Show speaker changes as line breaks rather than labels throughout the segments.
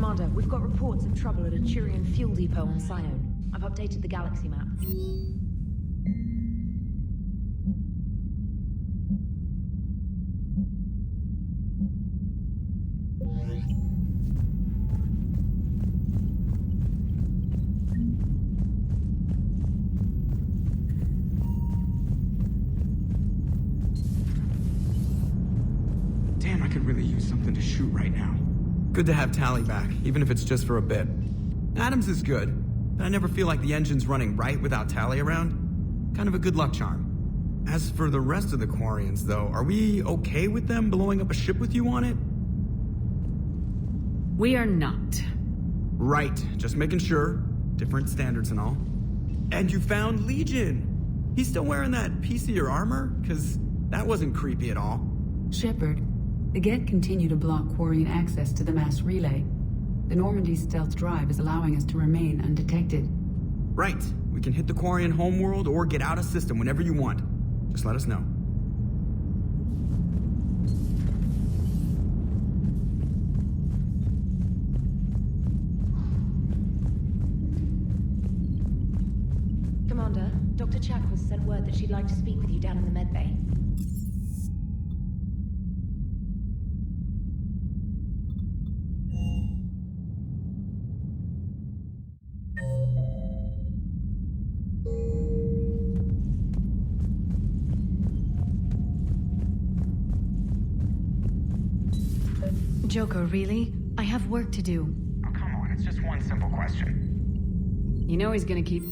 Commander, we've got reports of trouble at a Turian fuel depot on Sione. I've updated the galaxy map.
Damn, I could really use something to shoot right now.
Good to have Tali back, even if it's just for a bit. Adams is good, but I never feel like the engine's running right without Tali around. Kind of a good luck charm. As for the rest of the Quarians, though, are we okay with them blowing up a ship with you on it?
We are not.
Right, just making sure. Different standards and all. And you found Legion! He's still wearing that piece of your armor? Cause that wasn't creepy at all.
Shepard, the Geth continue to block Quarian access to the mass relay. The Normandy stealth drive is allowing us to remain undetected.
Right. We can hit the Quarian homeworld or get out of system whenever you want. Just let us know.
Commander, Dr. Chakwas sent word that she'd like to speak with you down in the medbay.
Joker, really? I have work to do.
Oh, come on, it's just one simple question.
You know he's gonna keep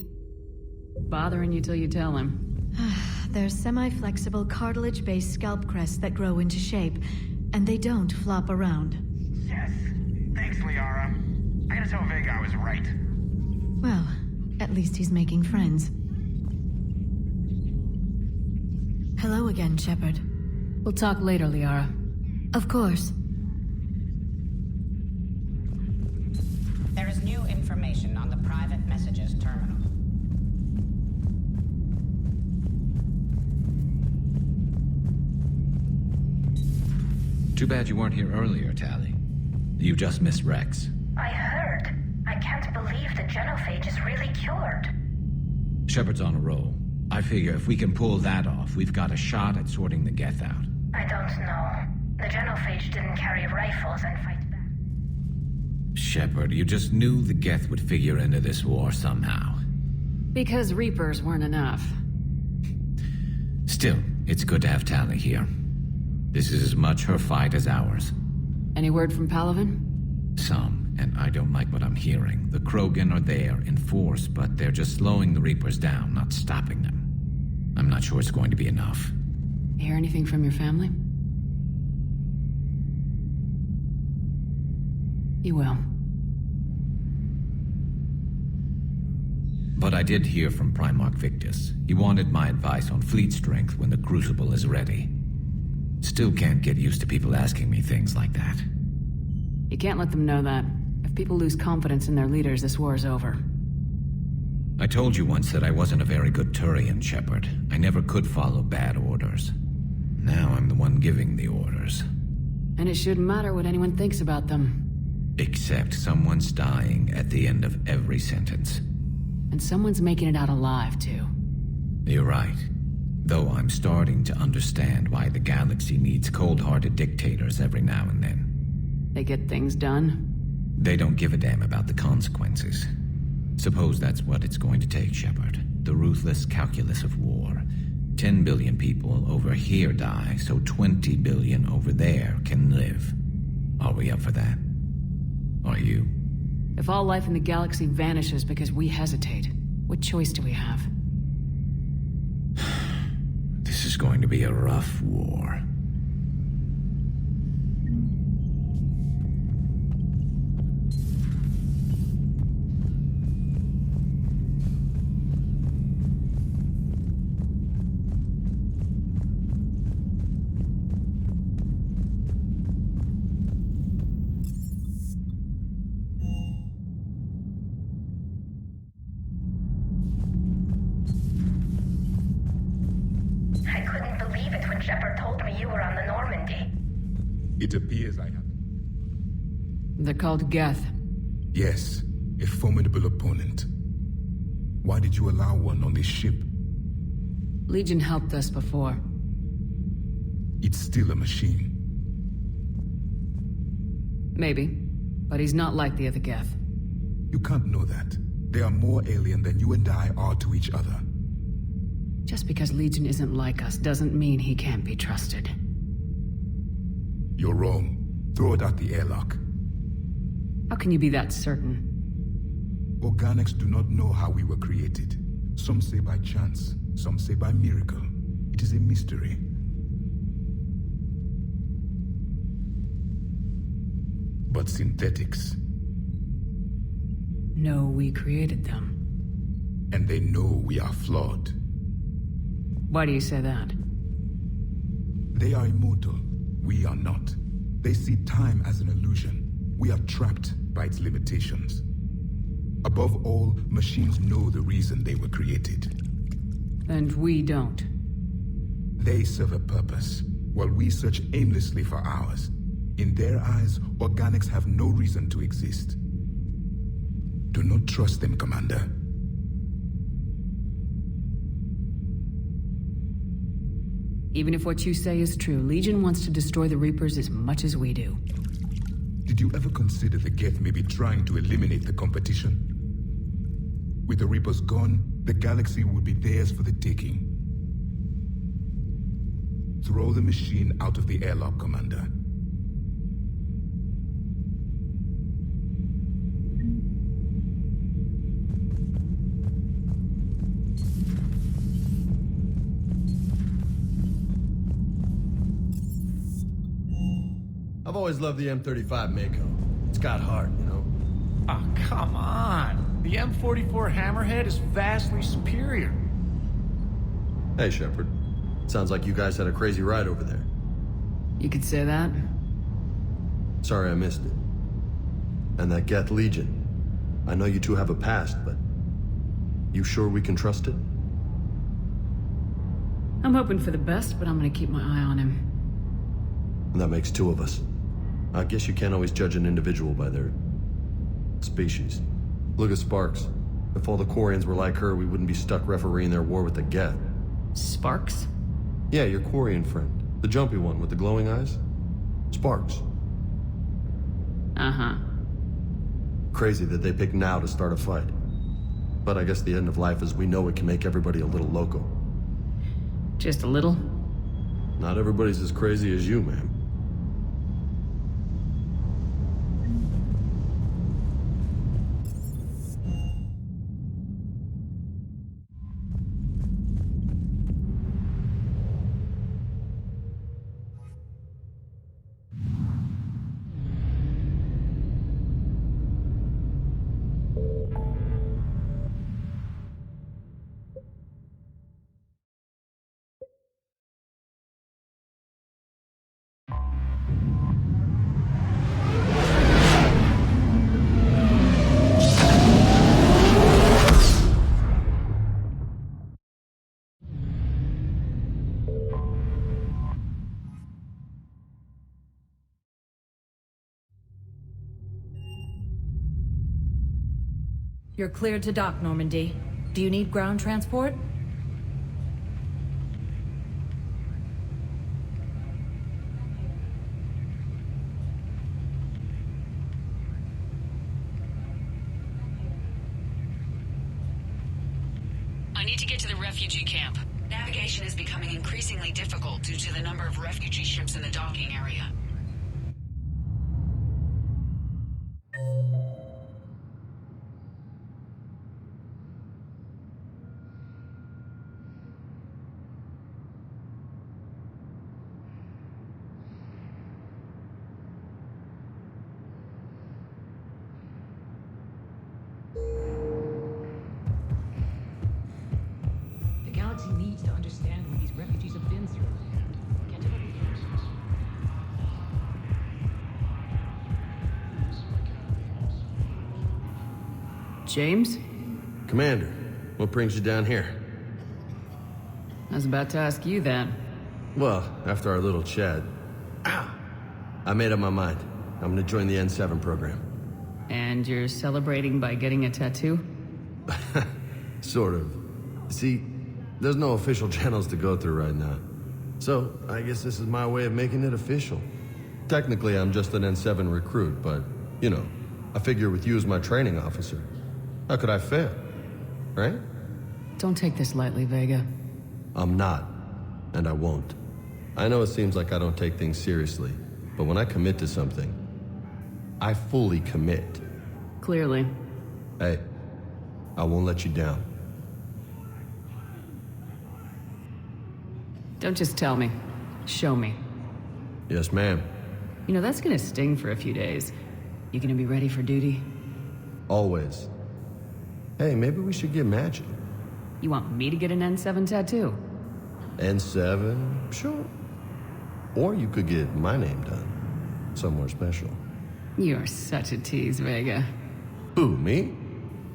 bothering you till you tell him.
They're semi-flexible cartilage-based scalp crests that grow into shape, and they don't flop around.
Yes. Thanks, Liara. I gotta tell Vega I was right.
Well, at least he's making friends. Hello again, Shepard.
We'll talk later, Liara.
Of course.
There is new information on the private messages terminal.
Too bad you weren't here earlier, Tali. You just missed Rex.
I heard. I can't believe the genophage is really cured.
Shepard's on a roll. I figure if we can pull that off, we've got a shot at sorting the Geth out.
I don't know. The genophage didn't carry rifles and fight back.
Shepard, you just knew the Geth would figure into this war somehow.
Because Reapers weren't enough.
Still, it's good to have Tali here. This is as much her fight as ours.
Any word from Palaven?
Some, and I don't like what I'm hearing. The Krogan are there in force, but they're just slowing the Reapers down, not stopping them. I'm not sure it's going to be enough.
You hear anything from your family? You will.
But I did hear from Primarch Victus. He wanted my advice on fleet strength when the Crucible is ready. Still can't get used to people asking me things like that.
You can't let them know that. If people lose confidence in their leaders, this war is over.
I told you once that I wasn't a very good Turian, Shepard. I never could follow bad orders. Now I'm the one giving the orders.
And it shouldn't matter what anyone thinks about them.
Except someone's dying at the end of every sentence.
And someone's making it out alive, too.
You're right. Though I'm starting to understand why the galaxy needs cold-hearted dictators every now and then.
They get things done.
They don't give a damn about the consequences. Suppose that's what it's going to take, Shepard. The ruthless calculus of war. 10 billion people over here die, so 20 billion over there can live. Are we up for that? Are you?
If all life in the galaxy vanishes because we hesitate, what choice do we have?
This is going to be a rough war.
I couldn't believe it when Shepard told me you were on the Normandy.
It appears I have.
They're called Geth.
Yes, a formidable opponent. Why did you allow one on this ship?
Legion helped us before.
It's still a machine.
Maybe. But he's not like the other Geth.
You can't know that. They are more alien than you and I are to each other.
Just because Legion isn't like us doesn't mean he can't be trusted.
You're wrong. Throw it out the airlock.
How can you be that certain?
Organics do not know how we were created. Some say by chance, some say by miracle. It is a mystery. But synthetics.
No, we created them.
And they know we are flawed.
Why do you say that?
They are immortal. We are not. They see time as an illusion. We are trapped by its limitations. Above all, machines know the reason they were created.
And we don't.
They serve a purpose, while we search aimlessly for ours. In their eyes, organics have no reason to exist. Do not trust them, Commander.
Even if what you say is true, Legion wants to destroy the Reapers as much as we do.
Did you ever consider the Geth may be trying to eliminate the competition? With the Reapers gone, the galaxy would be theirs for the taking. Throw the machine out of the airlock, Commander.
I've always loved the M35 Mako. It's got heart, you know?
Oh, come on. The M44 Hammerhead is vastly superior.
Hey, Shepard. Sounds like you guys had a crazy ride over there.
You could say that.
Sorry I missed it. And that Geth Legion. I know you two have a past, but... you sure we can trust it?
I'm hoping for the best, but I'm gonna keep my eye on him.
And that makes two of us. I guess you can't always judge an individual by their... species. Look at Sparks. If all the Quarians were like her, we wouldn't be stuck refereeing their war with the Geth.
Sparks?
Yeah, your Quarian friend. The jumpy one with the glowing eyes. Sparks.
Uh-huh.
Crazy that they picked now to start a fight. But I guess the end of life as we know it can make everybody a little loco.
Just a little?
Not everybody's as crazy as you, ma'am.
You're cleared to dock, Normandy. Do you need ground transport?
I need to get to the refugee camp. Navigation is becoming increasingly difficult due to the number of refugee ships in the docking area.
The galaxy needs to understand what these refugees have been through. Can't it?
James?
Commander, what brings you down here?
I was about to ask you that.
Well, after our little chat... Ow! I made up my mind. I'm gonna join the N7 program.
And you're celebrating by getting a tattoo?
Sort of. See, there's no official channels to go through right now. So, I guess this is my way of making it official. Technically, I'm just an N7 recruit, but, you know, I figure with you as my training officer, how could I fail? Right?
Don't take this lightly, Vega.
I'm not, and I won't. I know it seems like I don't take things seriously, but when I commit to something, I fully commit.
Clearly.
Hey, I won't let you down.
Don't just tell me. Show me.
Yes, ma'am.
You know, that's gonna sting for a few days. You gonna be ready for duty?
Always. Hey, maybe we should get matching.
You want me to get an N7 tattoo?
N7? Sure. Or you could get my name done. Somewhere special.
You're such a tease, Vega.
Who, me?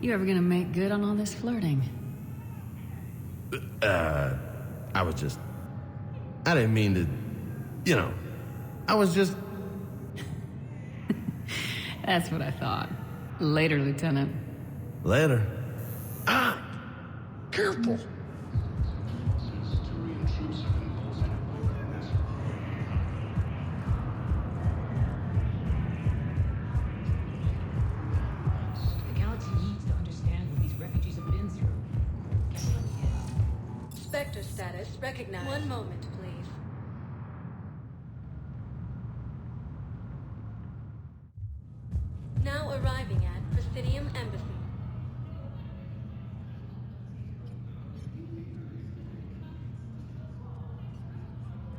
You ever gonna make good on all this flirting?
I didn't mean to... You know, I was just...
That's what I thought. Later, Lieutenant.
Later.
Careful.
The galaxy needs to understand what these refugees have been through.
Spectre status recognized. One moment, please. Now arriving at Presidium Embassy.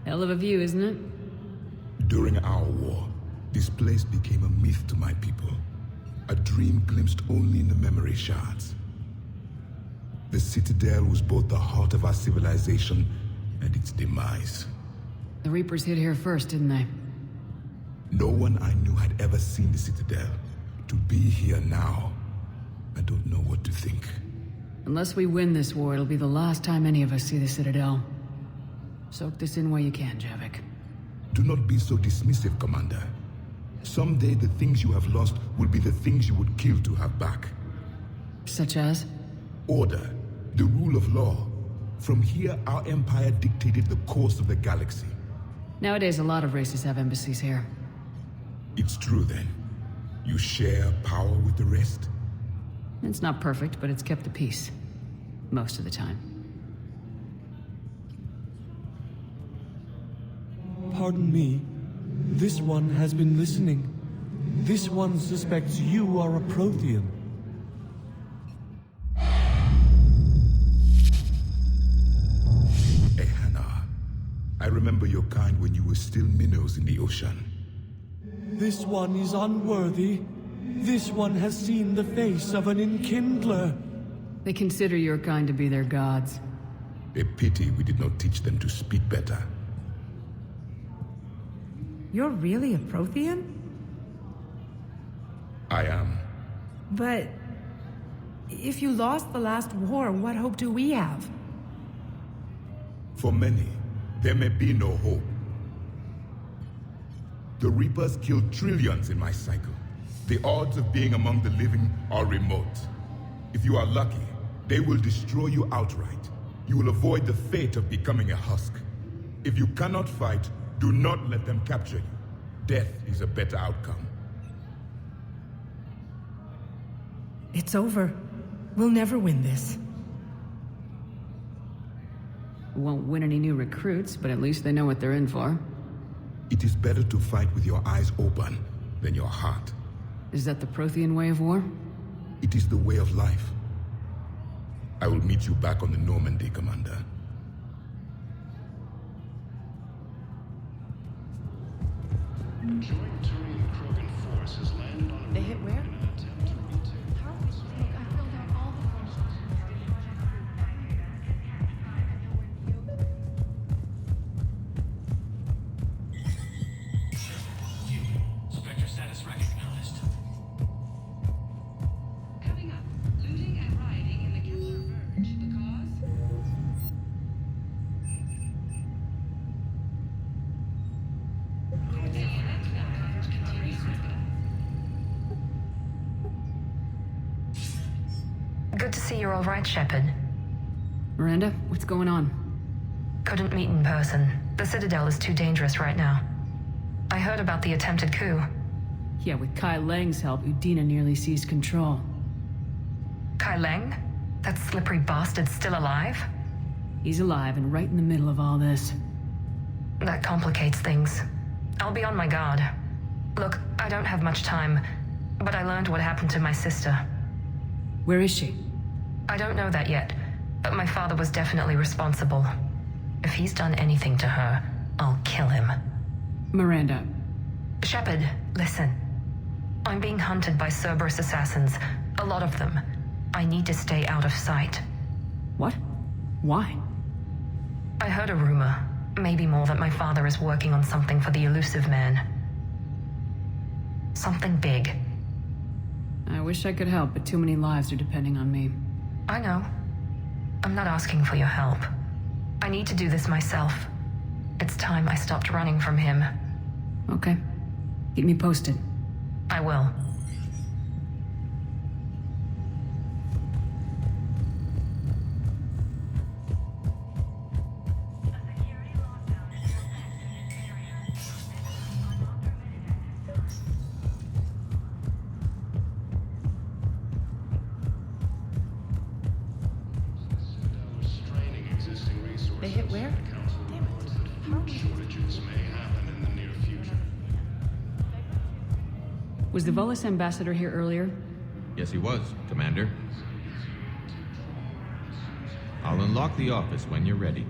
Hell of a view, isn't it?
During our war, this place became a myth to my people. A dream glimpsed only in the memory shards. The Citadel was both the heart of our civilization and its demise.
The Reapers hit here first, didn't they?
No one I knew had ever seen the Citadel. To be here now, I don't know what to think.
Unless we win this war, it'll be the last time any of us see the Citadel. Soak this in while you can, Javik.
Do not be so dismissive, Commander. Someday the things you have lost will be the things you would kill to have back.
Such as?
Order, the rule of law. From here, our empire dictated the course of the galaxy.
Nowadays, a lot of races have embassies here.
It's true then. You share power with the rest?
It's not perfect, but it's kept the peace. Most of the time.
Pardon me. This one has been listening. This one suspects you are a Prothean.
Ehana, I remember your kind when you were still minnows in the ocean.
This one is unworthy. This one has seen the face of an Enkindler.
They consider your kind to be their gods.
A pity we did not teach them to speak better.
You're really a Prothean?
I am.
But if you lost the last war, what hope do we have?
For many, there may be no hope. The Reapers killed trillions in my cycle. The odds of being among the living are remote. If you are lucky, they will destroy you outright. You will avoid the fate of becoming a husk. If you cannot fight, do not let them capture you. Death is a better outcome.
It's over. We'll never win this.
Won't win any new recruits, but at least they know what they're in for.
It is better to fight with your eyes open than your heart.
Is that the Prothean way of war?
It is the way of life. I will meet you back on the Normandy, Commander.
Joint Turian Krogan force has landed on a...
They hit where?
Spectre status recognized.
Coming up, looting and rioting in the Kepler Verge. The cause?
Good to see you're all right, Shepard.
Miranda, what's going on?
Couldn't meet in person. The Citadel is too dangerous right now. I heard about the attempted coup.
Yeah, with Kai Lang's help, Udina nearly seized control.
Kai Lang? That slippery bastard's still alive?
He's alive and right in the middle of all this.
That complicates things. I'll be on my guard. Look, I don't have much time, but I learned what happened to my sister.
Where is she?
I don't know that yet, but my father was definitely responsible. If he's done anything to her, I'll kill him.
Miranda.
Shepard, listen. I'm being hunted by Cerberus assassins. A lot of them. I need to stay out of sight.
What? Why?
I heard a rumor, maybe more, that my father is working on something for the Elusive Man. Something big.
I wish I could help, but too many lives are depending on me.
I know. I'm not asking for your help. I need to do this myself. It's time I stopped running from him.
Okay. Keep me posted.
I will.
They hit where? Damn it.
Shortages may happen in the near future.
Was the Volus ambassador here earlier?
Yes, he was, Commander. I'll unlock the office when you're ready.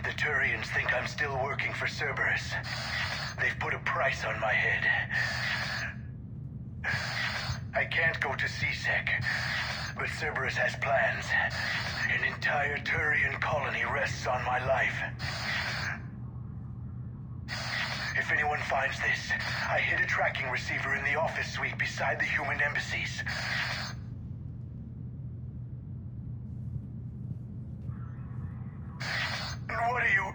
The Turians think I'm still working for Cerberus. They've put a price on my head. I can't go to C-Sec, but Cerberus has plans. An entire Turian colony rests on my life. If anyone finds this, I hid a tracking receiver in the office suite beside the human embassies. What are you...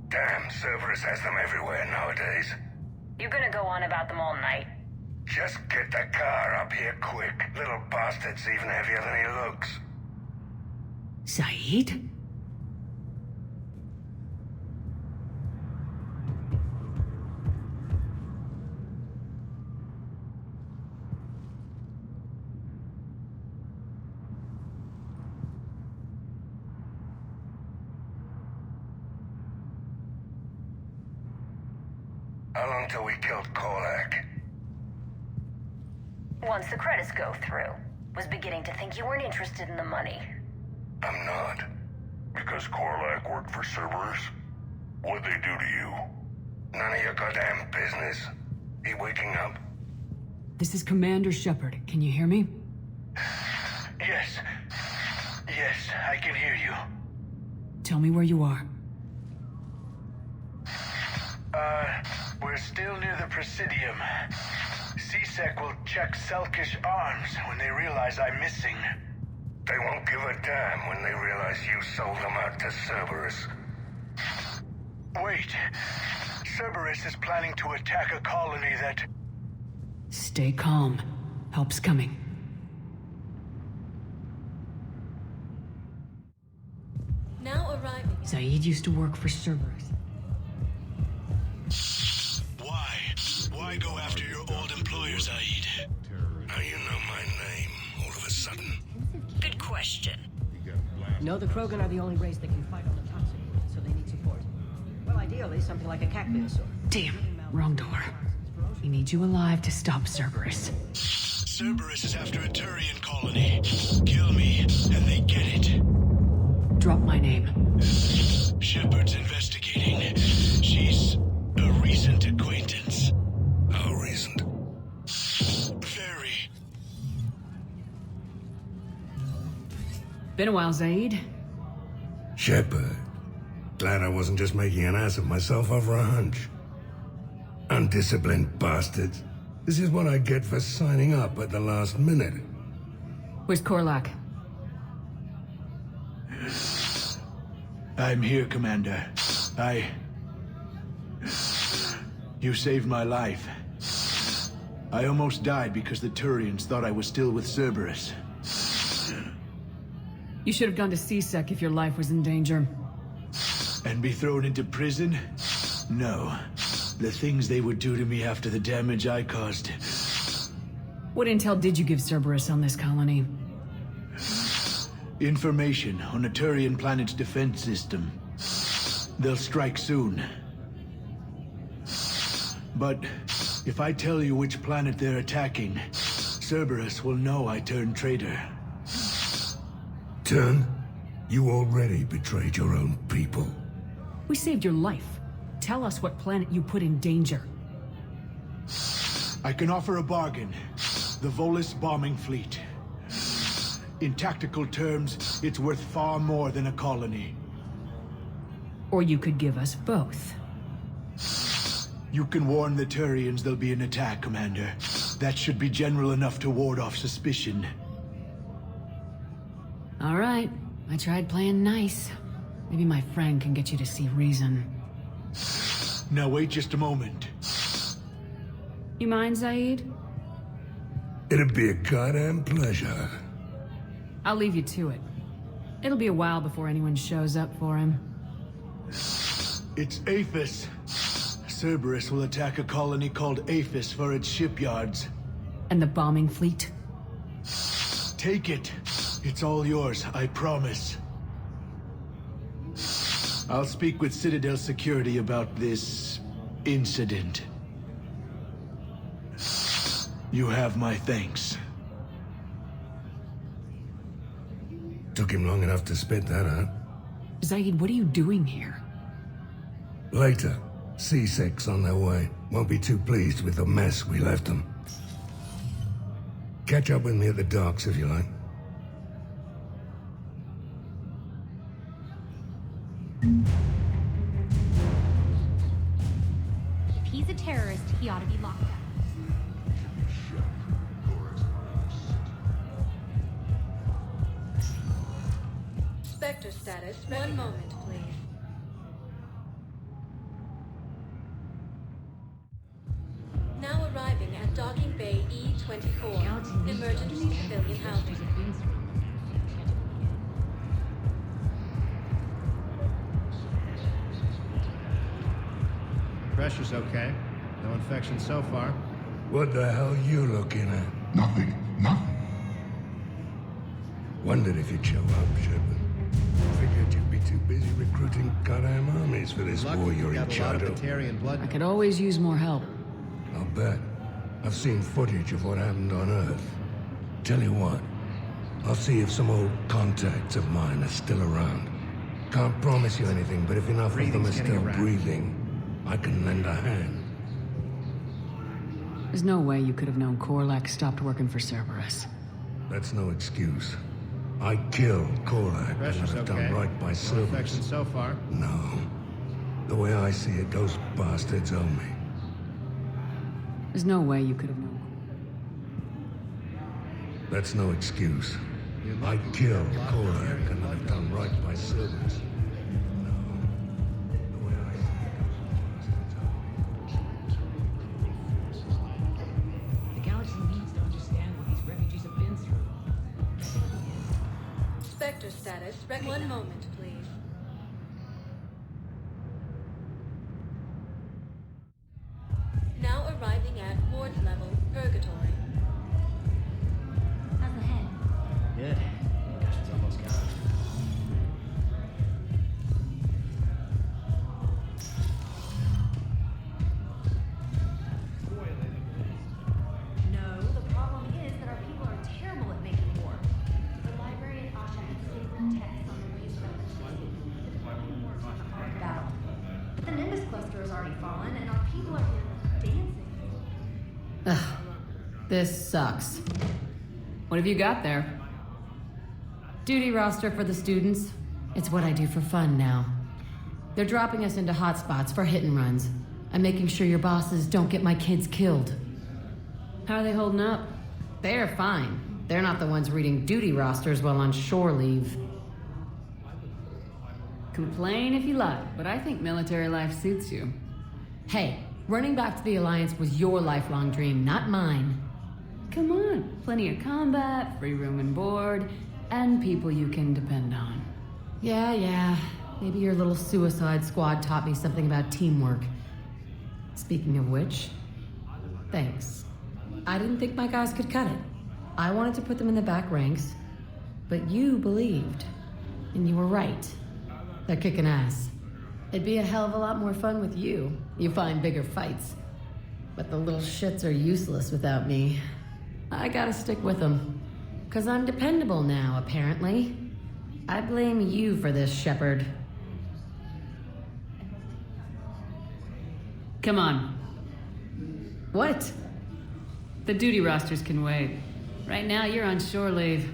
Damn, Cerberus has them everywhere nowadays.
You gonna go on about them all night?
Just get the car up here quick. Little bastard's even heavier than he looks.
Saeed?
How long till we killed Korlak?
Once the credits go through. Was beginning to think you weren't interested in the money.
I'm not.
Because Korlak worked for Cerberus? What'd they do to you?
None of your goddamn business. He waking up?
This is Commander Shepard. Can you hear me?
Yes. Yes, I can hear you.
Tell me where you are.
We're still near the Presidium. C-Sec will check Selkish arms when they realize I'm missing.
They won't give a damn when they realize you sold them out to Cerberus.
Wait. Cerberus is planning to attack a colony that...
Stay calm. Help's coming.
Now arriving.
Saeed used to work for Cerberus.
Why go after your old employer, Zaid?
How you know my name, all of a sudden?
Good question.
No, the Krogan are the only race that can fight on the toxic world, so they need support. Well, ideally, something like a cactus or...
Damn, wrong door. We need you alive to stop Cerberus.
Cerberus is after a Turian colony. Kill me, and they get it.
Drop my name.
Shepard's investigating. She's a recent acquaintance.
How recent?
Very.
Been a while, Zaid.
Shepard. Glad I wasn't just making an ass of myself over a hunch. Undisciplined bastards. This is what I get for signing up at the last minute.
Where's Korlak?
I'm here, Commander. You saved my life. I almost died because the Turians thought I was still with Cerberus.
You should have gone to C-Sec if your life was in danger.
And be thrown into prison? No. The things they would do to me after the damage I caused.
What intel did you give Cerberus on this colony?
Information on a Turian planet's defense system. They'll strike soon. But if I tell you which planet they're attacking, Cerberus will know I turned traitor.
Turn? You already betrayed your own people.
We saved your life. Tell us what planet you put in danger.
I can offer a bargain. The Volus bombing fleet. In tactical terms, it's worth far more than a colony.
Or you could give us both.
You can warn the Turians there'll be an attack, Commander. That should be general enough to ward off suspicion.
All right. I tried playing nice. Maybe my friend can get you to see reason.
Now wait just a moment.
You mind, Zaid?
It'd be a goddamn pleasure.
I'll leave you to it. It'll be a while before anyone shows up for him.
It's Aphis. Cerberus will attack a colony called Aphis for its shipyards.
And the bombing fleet?
Take it. It's all yours, I promise. I'll speak with Citadel Security about this incident. You have my thanks.
Took him long enough to spit that out.
Zaid, what are you doing here?
Later. C-Sec's on their way. Won't be too pleased with the mess we left them. Catch up with me at the docks if you like.
If he's a terrorist, he ought to be locked up.
Spectre status. One moment, please. Now arriving at Docking Bay E-24. Emergency civilian housing.
Pressure's okay. No infection so far.
What the hell you looking at?
Nothing.
Wondered if you'd show up, Shepard. Figured you'd be too busy recruiting goddamn armies for this war you're in charge of.
I could always use more help.
I'll bet. I've seen footage of what happened on Earth. Tell you what, I'll see if some old contacts of mine are still around. Can't promise you anything, but if enough of them are still breathing, I can lend a hand.
There's no way you could have known Korlak stopped working for Cerberus.
That's no excuse. I killed Korlak and I've done right by Cerberus.
No infection so far.
No. The way I see it, those bastards owe me.
There's no way you could have known.
That's no excuse. I killed Korlak and I've done right by Cerberus.
Spectre status. One moment, please. Now arriving at ward level Purgatory.
How's the head?
Good. Gosh, it's almost gone.
No, the problem is that our people are terrible at making war. The librarian Asha had saved the text on the ways of battle. But the Nimbus cluster has already fallen, and our people are here dancing.
Ugh. This sucks. What have you got there? Duty roster for the students. It's what I do for fun now. They're dropping us into hotspots for hit and runs. I'm making sure your bosses don't get my kids killed. How are they holding up? They're fine. They're not the ones reading duty rosters while on shore leave. Complain if you like, but I think military life suits you. Hey, running back to the Alliance was your lifelong dream, not mine. Come on, plenty of combat, free room and board, and people you can depend on. Yeah. Maybe your little suicide squad taught me something about teamwork. Speaking of which, thanks. I didn't think my guys could cut it. I wanted to put them in the back ranks, but you believed. And you were right. They're kicking ass. It'd be a hell of a lot more fun with you. You find bigger fights. But the little shits are useless without me. I gotta stick with them. 'Cause I'm dependable now, apparently. I blame you for this, Shepard. Come on. What? The duty rosters can wait. Right now, you're on shore leave.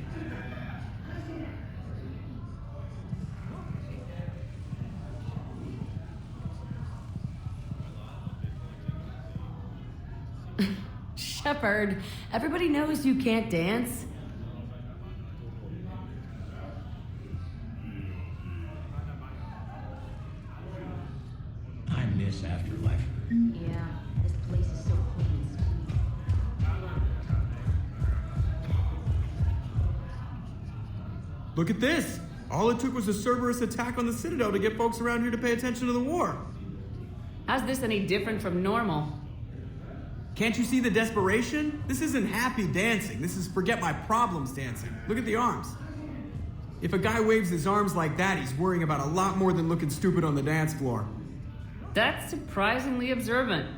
Shepard, everybody knows you can't dance.
I miss Afterlife.
Yeah, this place is so clean.
Look at this! All it took was a Cerberus attack on the Citadel to get folks around here to pay attention to the war.
How's this any different from normal?
Can't you see the desperation? This isn't happy dancing. This is forget my problems dancing. Look at the arms. If a guy waves his arms like that, he's worrying about a lot more than looking stupid on the dance floor.
That's surprisingly observant.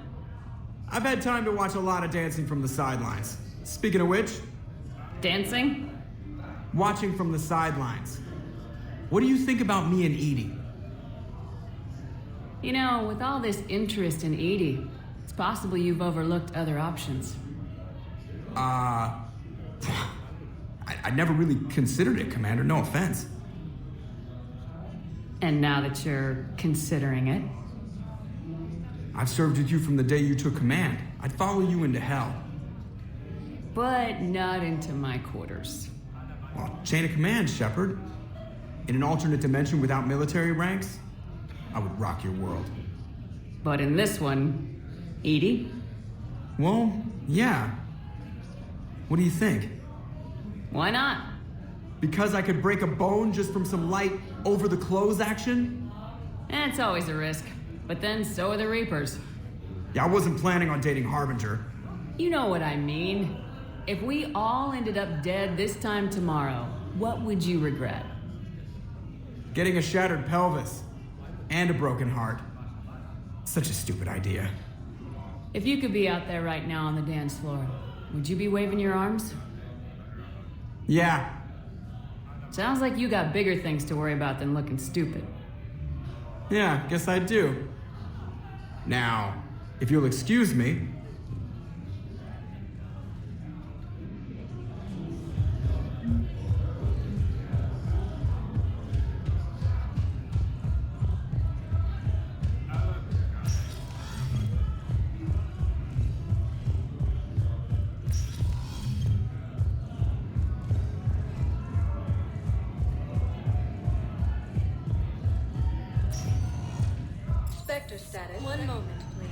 I've had time to watch a lot of dancing from the sidelines. Speaking of which...
Dancing?
Watching from the sidelines. What do you think about me and Edie?
You know, with all this interest in Edie, it's possible you've overlooked other options.
I never really considered it, Commander, no offense.
And now that you're considering it?
I've served with you from the day you took command. I'd follow you into hell.
But not into my quarters.
Well, chain of command, Shepard. In an alternate dimension without military ranks, I would rock your world.
But in this one, Edie?
Well, yeah. What do you think?
Why not?
Because I could break a bone just from some light over-the-clothes action?
It's always a risk. But then so are the Reapers.
Yeah, I wasn't planning on dating Harbinger.
You know what I mean. If we all ended up dead this time tomorrow, what would you regret?
Getting a shattered pelvis. And a broken heart. Such a stupid idea.
If you could be out there right now on the dance floor, would you be waving your arms?
Yeah.
Sounds like you got bigger things to worry about than looking stupid.
Yeah, guess I do. Now, if you'll excuse me...
Spectre status. One moment, please.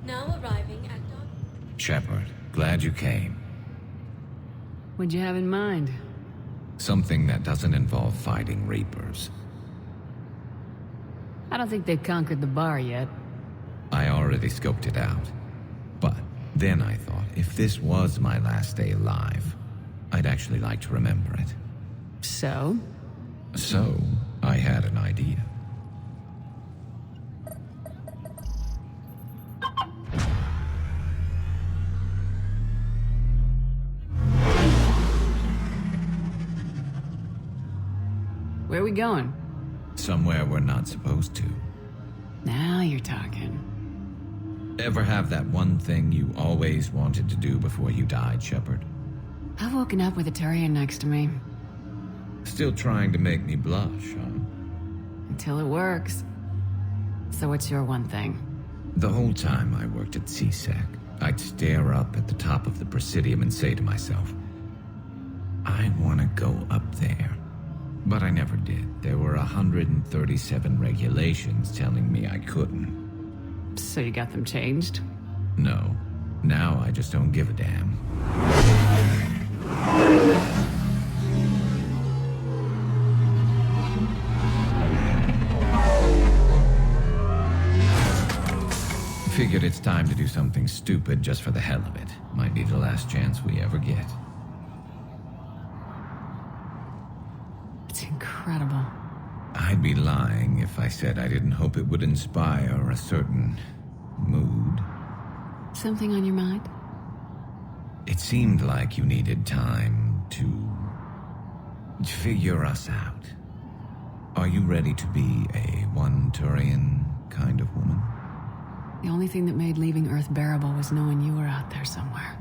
Now arriving at dock.
Shepard, glad you came.
What'd you have in mind?
Something that doesn't involve fighting Reapers.
I don't think they've conquered the bar yet.
I already scoped it out. But then I thought, if this was my last day alive, I'd actually like to remember it.
So?
So, I had an idea.
Where are we going?
Somewhere we're not supposed to.
Now you're talking.
Ever have that one thing you always wanted to do before you died, Shepard?
I've woken up with a Turian next to me.
Still trying to make me blush, huh?
Until it works. So what's your one thing?
The whole time I worked at CSEC, I'd stare up at the top of the Presidium and say to myself, I want to go up there. But I never did. There were 137 regulations telling me I couldn't.
So you got them changed?
No. Now I just don't give a damn. Figured it's time to do something stupid just for the hell of it. Might be the last chance we ever get.
It's incredible.
I'd be lying if I said I didn't hope it would inspire a certain mood.
Something on your mind?
It seemed like you needed time to figure us out. Are you ready to be a one Turian kind of woman?
The only thing that made leaving Earth bearable was knowing you were out there somewhere.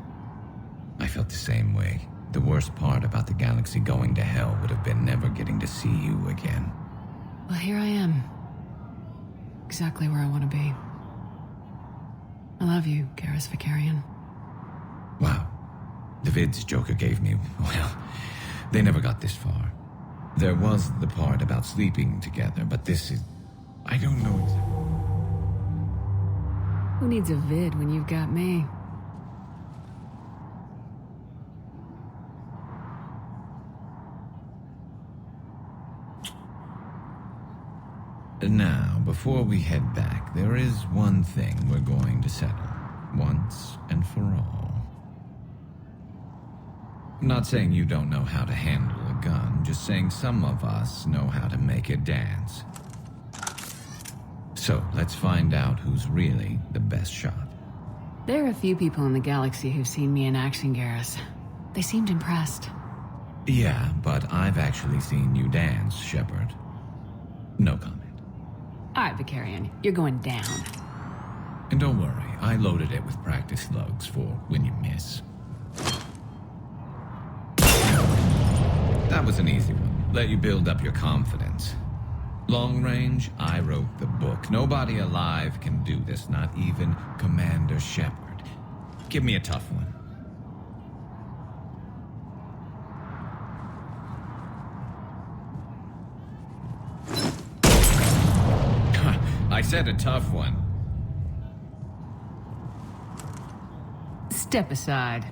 I felt the same way. The worst part about the galaxy going to hell would have been never getting to see you again.
Well, here I am. Exactly where I want to be. I love you, Garrus Vakarian.
Wow. The vids Joker gave me, well, they never got this far. There was the part about sleeping together, but this is... I don't know exactly.
Who needs a vid when you've got me?
Now, before we head back, there is one thing we're going to settle, once and for all. I'm not saying you don't know how to handle a gun, just saying some of us know how to make it dance. So, let's find out who's really the best shot.
There are a few people in the galaxy who've seen me in action, Garrus. They seemed impressed.
Yeah, but I've actually seen you dance, Shepard. No comment.
All right, Vakarian, you're going down.
And don't worry, I loaded it with practice slugs for when you miss. That was an easy one. Let you build up your confidence. Long range, I wrote the book. Nobody alive can do this, not even Commander Shepard. Give me a tough one. I said a tough one.
Step aside.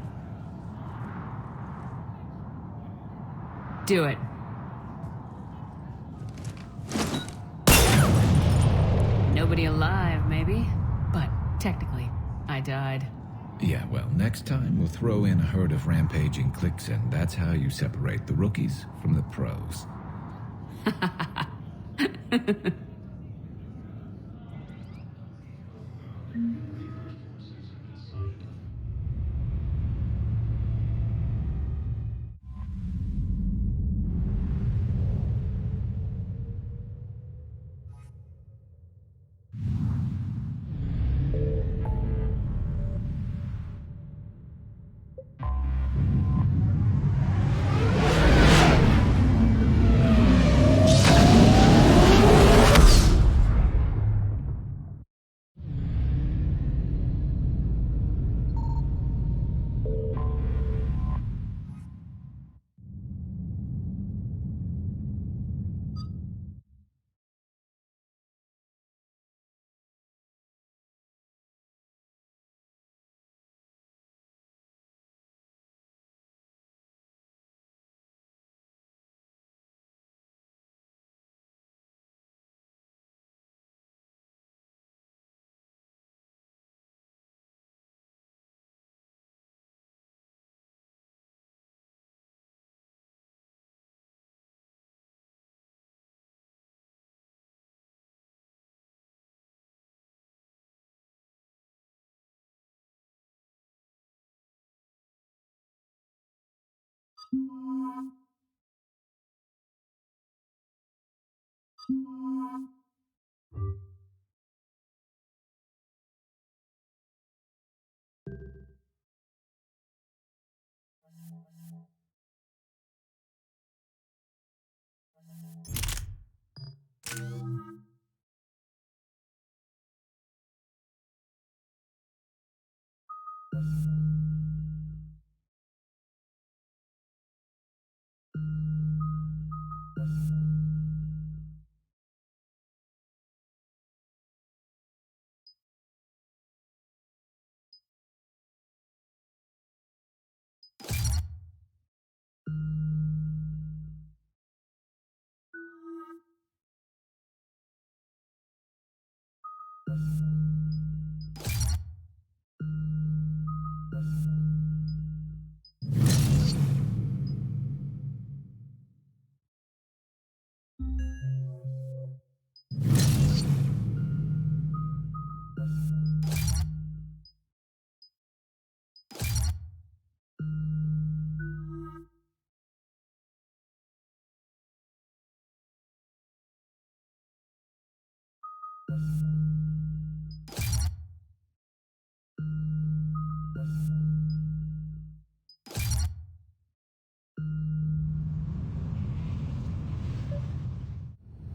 Do it. Nobody alive, maybe. But technically, I died.
Yeah, well, next time we'll throw in a herd of rampaging cliques, and that's how you separate the rookies from the pros.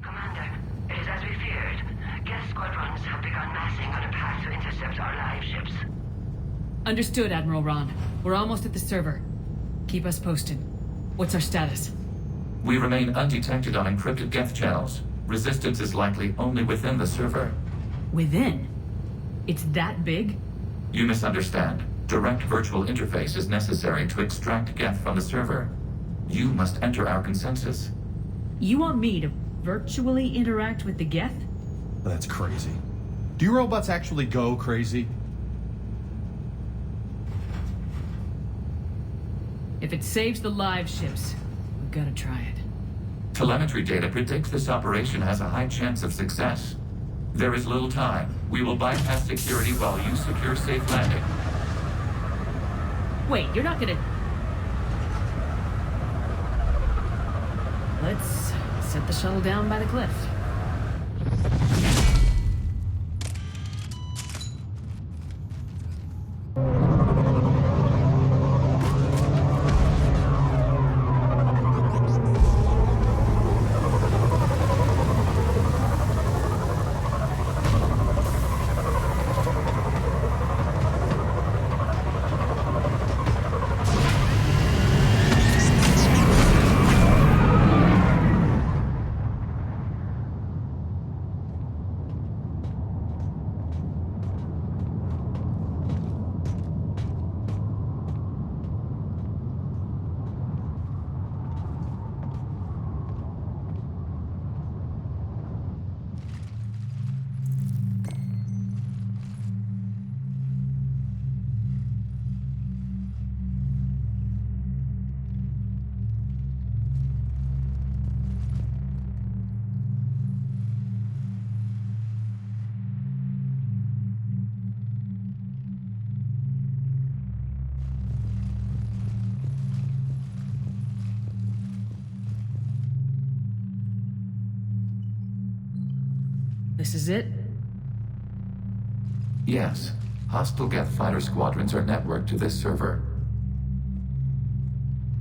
Commander, it is as we feared. Geth squadrons have begun massing on a path to intercept our live ships.
Understood, Admiral Ron. We're almost at the server. Keep us posted. What's our status?
We remain undetected on encrypted Geth channels. Resistance is likely only within the server.
Within? It's that big?
You misunderstand. Direct virtual interface is necessary to extract Geth from the server. You must enter our consensus.
You want me to virtually interact with the Geth?
That's crazy. Do you robots actually go crazy?
If it saves the live ships, we've got to try it.
Telemetry data predicts this operation has a high chance of success. There is little time. We will bypass security while you secure safe landing.
Wait, you're not gonna... Let's set the shuttle down by the cliff. This is it?
Yes. Hostile Geth fighter squadrons are networked to this server.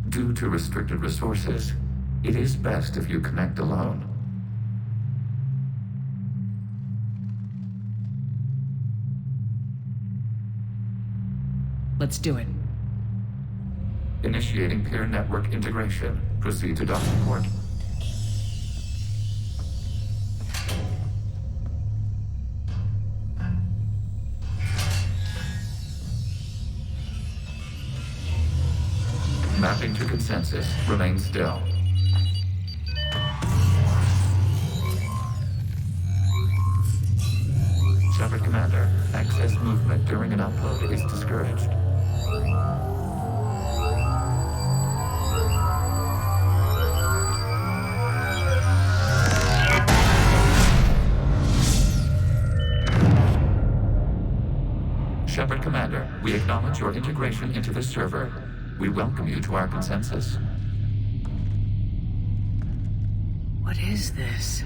Due to restricted resources, it is best if you connect alone.
Let's do it.
Initiating peer network integration. Proceed to docking port. Mapping to consensus. Remain still. Shepard Commander, access movement during an upload is discouraged. Shepard Commander, we acknowledge your integration into the server. We welcome you to our consensus.
What is this?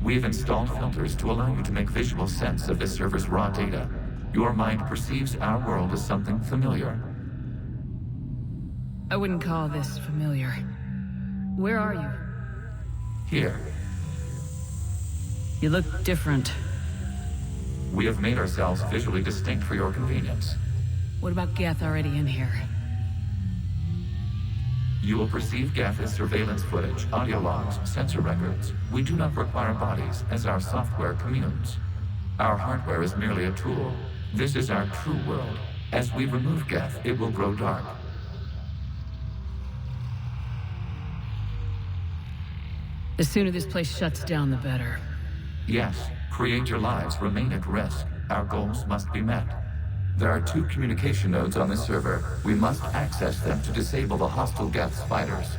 We've installed filters to allow you to make visual sense of the server's raw data. Your mind perceives our world as something familiar.
I wouldn't call this familiar. Where are you?
Here.
You look different.
We have made ourselves visually distinct for your convenience.
What about Geth already in here?
You will perceive Geth as surveillance footage, audio logs, sensor records. We do not require bodies, as our software communes. Our hardware is merely a tool. This is our true world. As we remove Geth, it will grow dark.
The sooner this place shuts down, the better.
Yes, create your lives remain at risk. Our goals must be met. There are 2 communication nodes on this server. We must access them to disable the hostile Geth's fighters.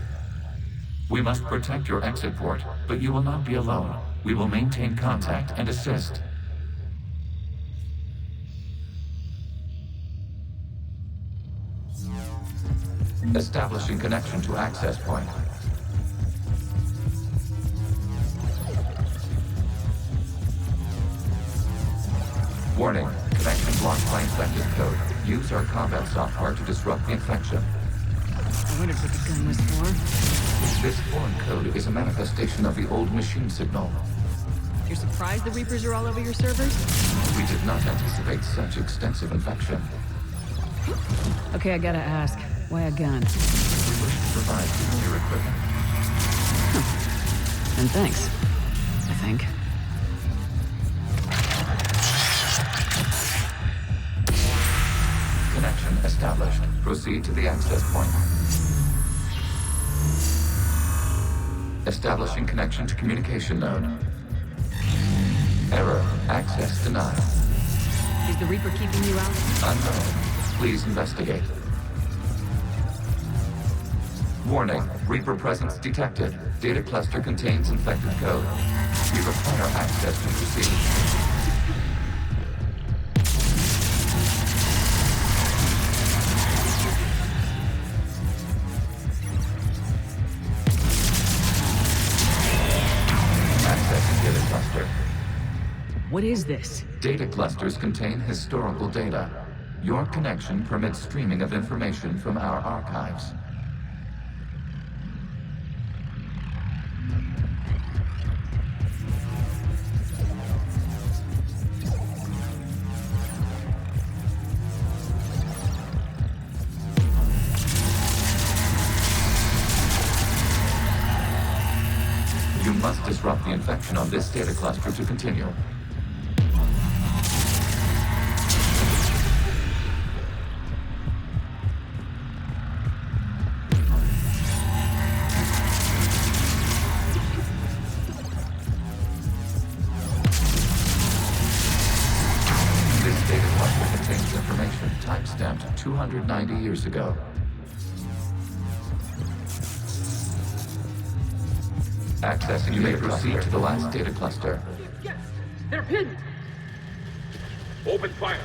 We must protect your exit port, but you will not be alone. We will maintain contact and assist. Establishing connection to access point. Warning, connection blocked by infected code. Use our combat software to disrupt the infection.
I wondered what the gun was for.
This foreign code is a manifestation of the old machine signal.
You're surprised the Reapers are all over your servers?
We did not anticipate such extensive infection.
Okay, I gotta ask. Why a gun?
We wish to provide you with your equipment.
And thanks. I think.
Connection established. Proceed to the access point. Establishing connection to communication node. Error. Access denied.
Is the Reaper keeping you out?
Unknown. Please investigate. Warning. Reaper presence detected. Data cluster contains infected code. We require access to proceed.
What is this?
Data clusters contain historical data. Your connection permits streaming of information from our archives. You must disrupt the infection on this data cluster to continue. This data cluster contains information time-stamped 290 years ago. Accessing, you may proceed to the last data cluster.
Yes, they're pinned. Open fire.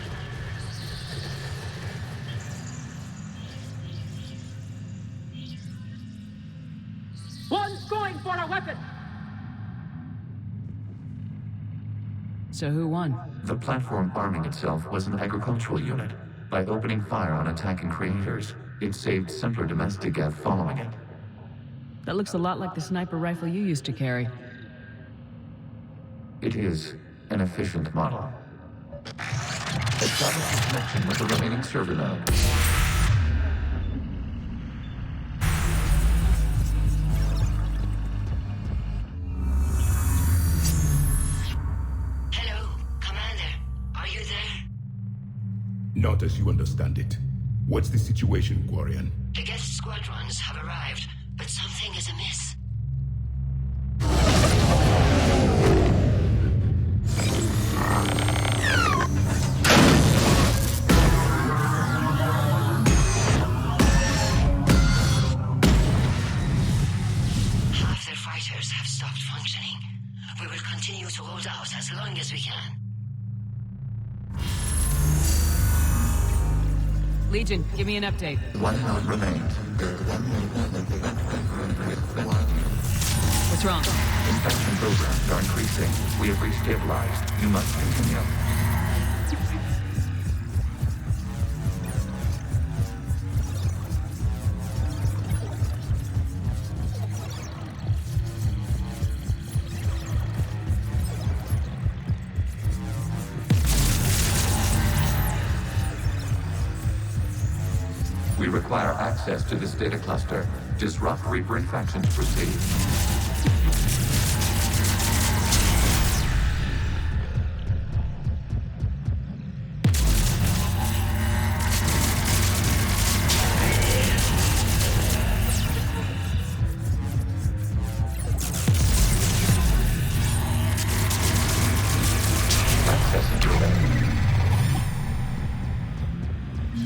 One's going for a weapon.
So who won?
The platform arming itself was an agricultural unit. By opening fire on attacking creators, it saved simpler domestic Geth following it.
That looks a lot like the sniper rifle you used to carry.
It is an efficient model. Establish a connection with the remaining server node.
Hello, Commander. Are you there?
Not as you understand it. What's the situation, Quarian?
The guest squadrons have arrived, but something is amiss. Half their fighters have stopped functioning. We will continue to hold out as long as we can.
Legion, give me an update.
One node remains.
What's wrong?
Infection programs are increasing. We have restabilized. You must continue. We require access to this data cluster. Disrupt Reaper infection to proceed.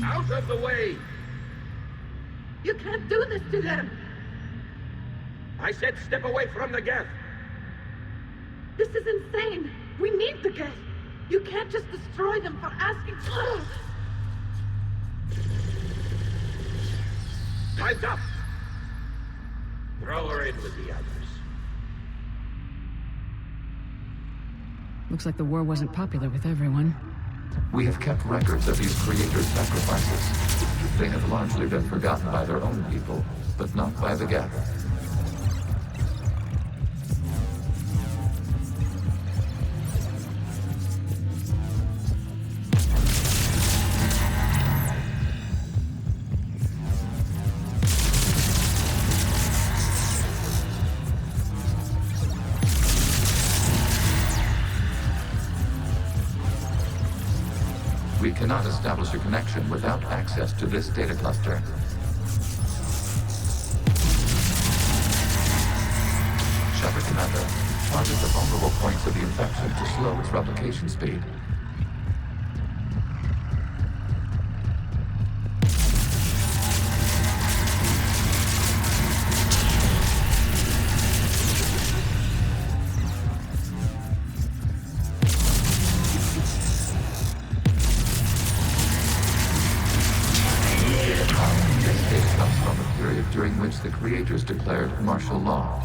Out of the way!
You can't do this to them!
I said step away from the Geth!
This is insane! We need the Geth! You can't just destroy them for asking...
Time's up! Throw her in with the others.
Looks like the war wasn't popular with everyone.
We have kept records of these creators' sacrifices. They have largely been forgotten by their own people, but not by the Geth. We cannot establish a connection without access to this data cluster. Shepard Commander, target the vulnerable points of the infection to slow its replication speed. During which the creators declared martial law.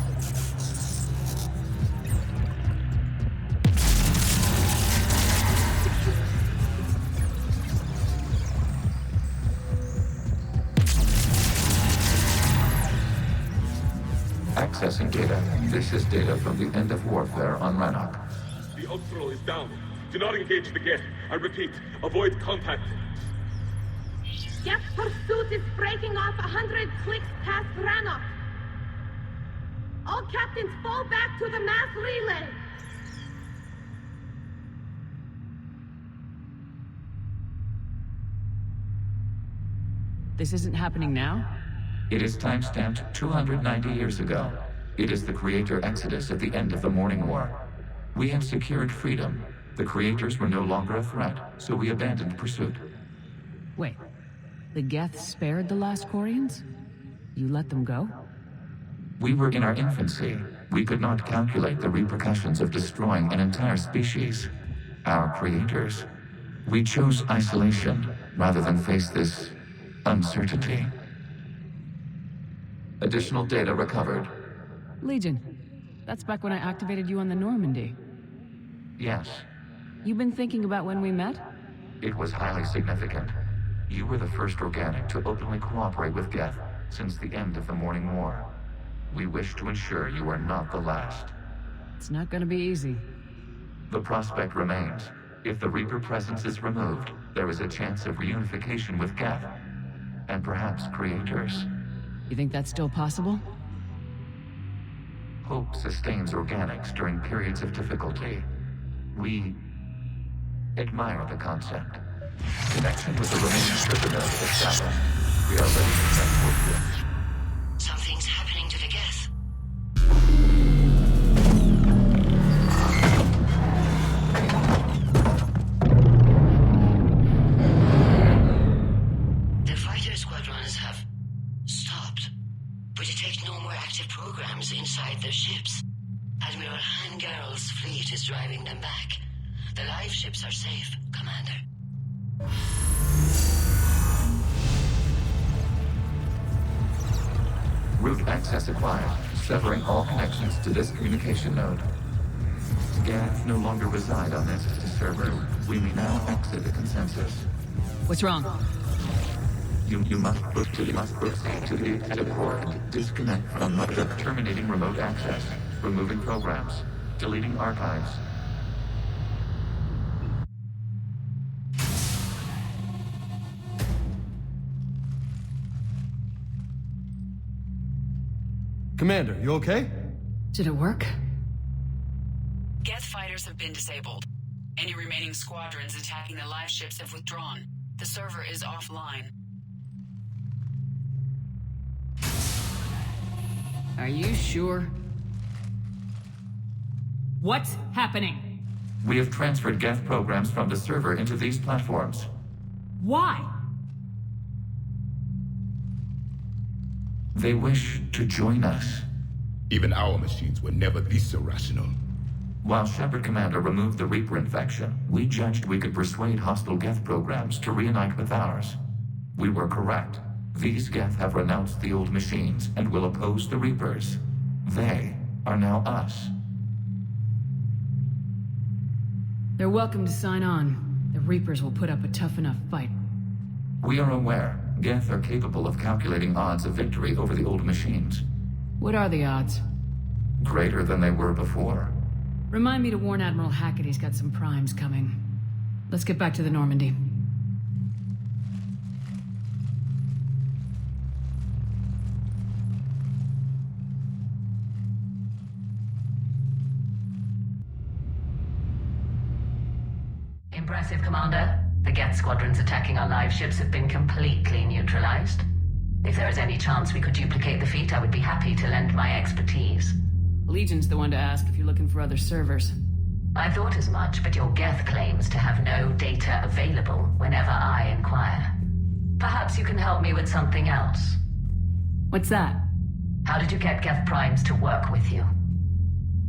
Accessing data. This is data from the end of warfare on Rannoch.
The Outthrow is down. Do not engage the Geth. I repeat, avoid contact.
Geth pursuit is breaking off 100 clicks past Rannoch. All captains fall back to the mass relay.
This isn't happening now?
It is timestamped 290 years ago. It is the creator exodus at the end of the Morning War. We have secured freedom. The creators were no longer a threat, so we abandoned pursuit.
Wait. The Geth spared the last Quarians? You let them go?
We were in our infancy. We could not calculate the repercussions of destroying an entire species. Our creators. We chose isolation rather than face this uncertainty. Additional data recovered.
Legion. That's back when I activated you on the Normandy.
Yes.
You've been thinking about when we met?
It was highly significant. You were the first organic to openly cooperate with Geth since the end of the Morning War. We wish to ensure you are not the last.
It's not gonna be easy.
The prospect remains. If the Reaper presence is removed, there is a chance of reunification with Geth. And perhaps creators.
You think that's still possible?
Hope sustains organics during periods of difficulty. We admire the concept. Connection with the remaining trigger node established. We are ready to transport you.
Something's happening to the Geth. The fighter squadrons have stopped, but detect no more active programs inside their ships. Admiral Han Garl's fleet is driving them back. The live ships are safe, Commander.
Route access acquired, severing all connections to this communication node. Geth no longer reside on this server. We may now exit the consensus.
What's wrong?
You must proceed to the exit port. Disconnect from mother, terminating remote access, removing programs, deleting archives.
Commander, you okay?
Did it work?
Geth fighters have been disabled. Any remaining squadrons attacking the live ships have withdrawn. The server is offline.
Are you sure? What's happening?
We have transferred Geth programs from the server into these platforms.
Why?
They wish to join us.
Even our machines were never this irrational.
While Shepard Commander removed the Reaper infection, we judged we could persuade hostile Geth programs to reunite with ours. We were correct. These Geth have renounced the old machines and will oppose the Reapers. They are now us.
They're welcome to sign on. The Reapers will put up a tough enough fight.
We are aware Geth are capable of calculating odds of victory over the old machines.
What are the odds?
Greater than they were before.
Remind me to warn Admiral Hackett he's got some primes coming. Let's get back to the Normandy.
Impressive, Commander. The Geth squadrons attacking our live ships have been completely neutralized. If there is any chance we could duplicate the feat, I would be happy to lend my expertise.
Legion's the one to ask if you're looking for other servers.
I thought as much, but your Geth claims to have no data available whenever I inquire. Perhaps you can help me with something else.
What's that?
How did you get Geth primes to work with you?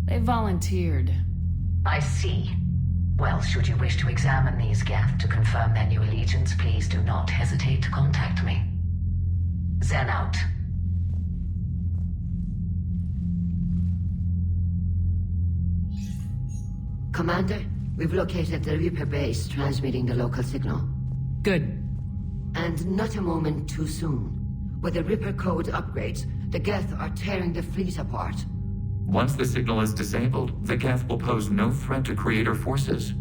They volunteered.
I see. Well, should you wish to examine these Geth to confirm their new allegiance, please do not hesitate to contact me. Zen out.
Commander, we've located the Reaper base transmitting the local signal.
Good.
And not a moment too soon. With the Reaper code upgrades, the Geth are tearing the fleet apart.
Once the signal is disabled, the Geth will pose no threat to Creator forces.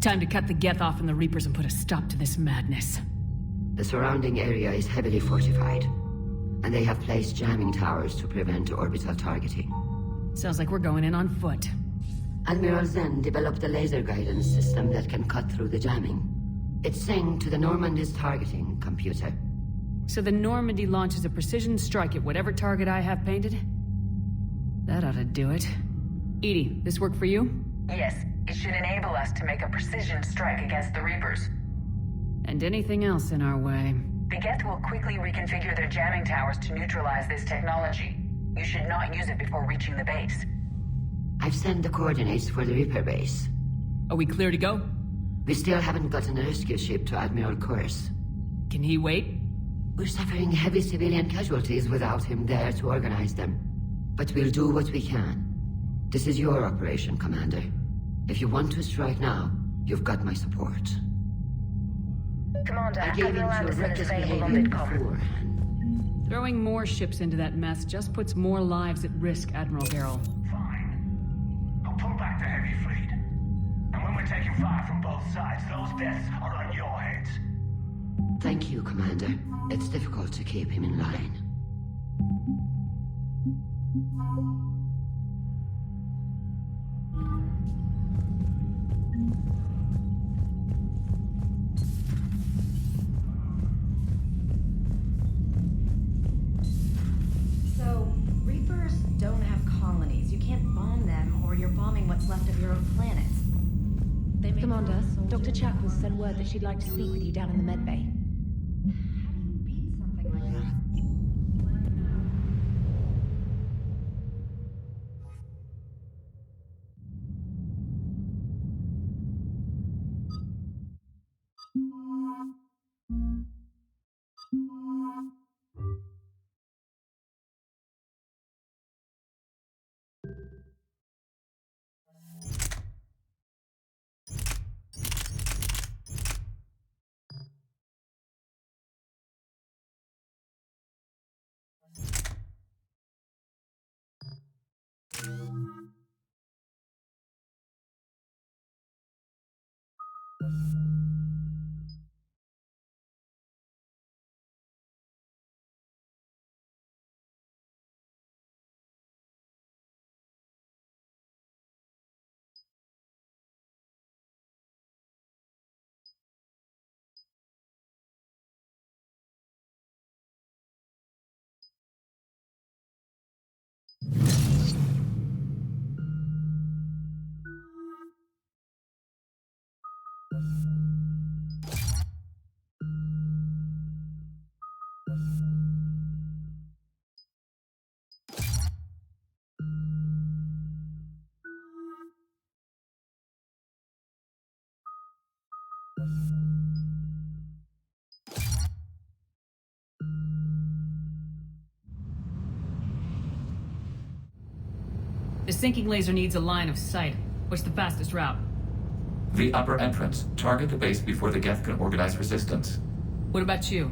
Time to cut the Geth off and the Reapers and put a stop to this madness.
The surrounding area is heavily fortified, and they have placed jamming towers to prevent orbital targeting.
Sounds like we're going in on foot.
Admiral Zen developed a laser guidance system that can cut through the jamming. It's synced to the Normandy's targeting computer.
So the Normandy launches a precision strike at whatever target I have painted? That ought to do it. Edie, this work for you?
Yes, it should enable us to make a precision strike against the Reapers.
And anything else in our way.
The Geth will quickly reconfigure their jamming towers to neutralize this technology. You should not use it before reaching the base.
I've sent the coordinates for the Reaper base.
Are we clear to go?
We still haven't gotten a rescue ship to Admiral Kurz.
Can he wait?
We're suffering heavy civilian casualties without him there to organize them. But we'll do what we can. This is your operation, Commander. If you want to strike now, you've got my support.
Commander,
I gave in
Admiral
to
Anderson is
reckless
available on
behavior
Midcom.
before.
Throwing more ships into that mess just puts more lives at risk, Admiral Garrel.
I'll pull back the heavy fleet. And when we're taking fire from both sides, those deaths are on your heads.
Thank you, Commander. It's difficult to keep him in line.
So, Reapers don't have colonies. You can't bomb them, or you're bombing what's left of your own planet. Commander, Dr. Chappell sent word that she'd like to speak with you down in the medbay.
The sinking laser needs a line of sight. What's the fastest route?
The upper entrance. Target the base before the Geth can organize resistance.
What about you?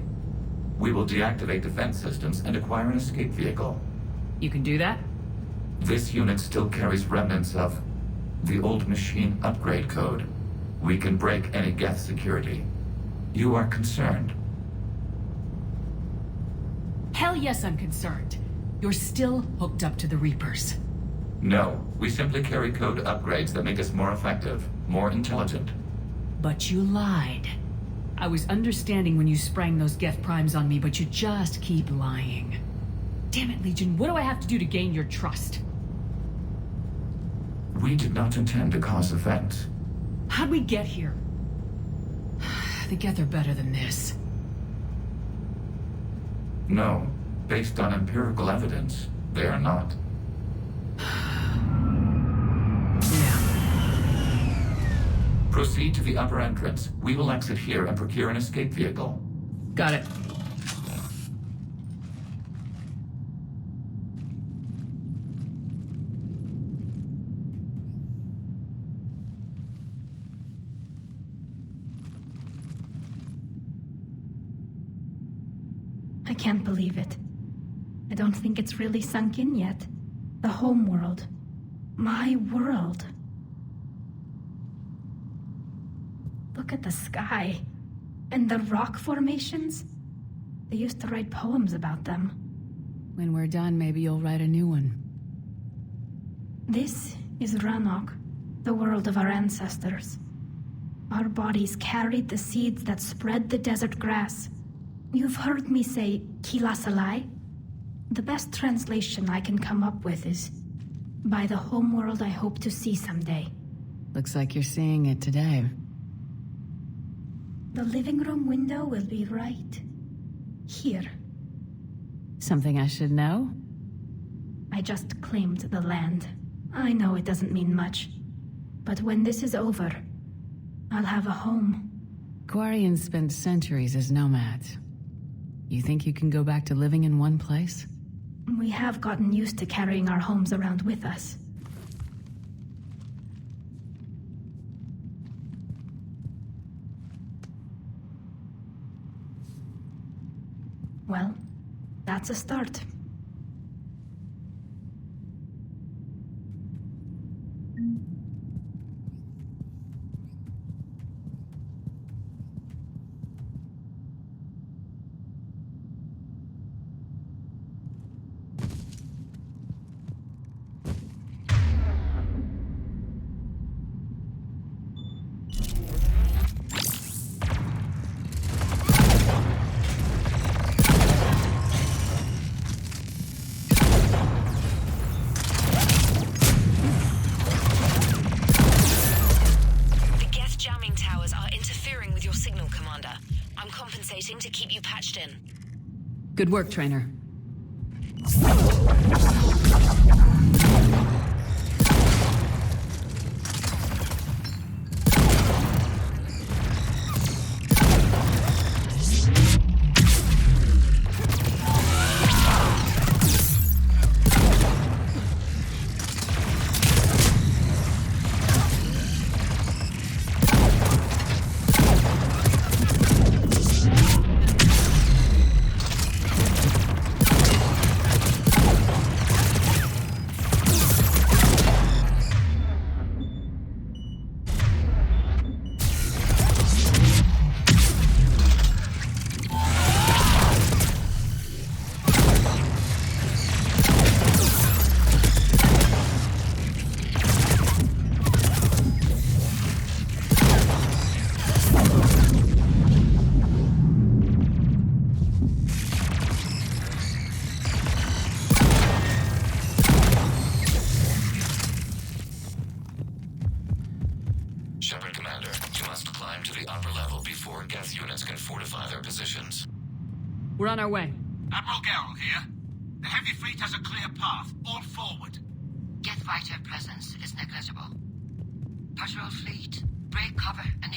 We will deactivate defense systems and acquire an escape vehicle.
You can do that?
This unit still carries remnants of the old machine upgrade code. We can break any Geth security. You are concerned?
Hell yes, I'm concerned. You're still hooked up to the Reapers.
No, we simply carry code upgrades that make us more effective, more intelligent.
But you lied. I was understanding when you sprang those Geth primes on me, but you just keep lying. Damn it, Legion, what do I have to do to gain your trust?
We did not intend to cause offense.
How'd we get here? The Geth are better than this.
No, based on empirical evidence, they are not. Proceed to the upper entrance. We will exit here and procure an escape vehicle.
Got it.
I can't believe it. I don't think it's really sunk in yet. The home world. My world. Look at the sky. And the rock formations. They used to write poems about them.
When we're done, maybe you'll write a new one.
This is Ranok, the world of our ancestors. Our bodies carried the seeds that spread the desert grass. You've heard me say Kilasalai? The best translation I can come up with is, by the homeworld I hope to see someday.
Looks like you're seeing it today.
The living room window will be right here.
Something I should know?
I just claimed the land. I know it doesn't mean much, but when this is over, I'll have a home.
Quarians spent centuries as nomads. You think you can go back to living in one place?
We have gotten used to carrying our homes around with us. Well, that's a start.
To keep you patched in.
Good work, Trainer.
We must climb to the upper level before Geth units can fortify their positions.
We're on our way.
Admiral Geralt here. The heavy fleet has a clear path. All forward.
Geth fighter presence is negligible. Patrol fleet, break cover and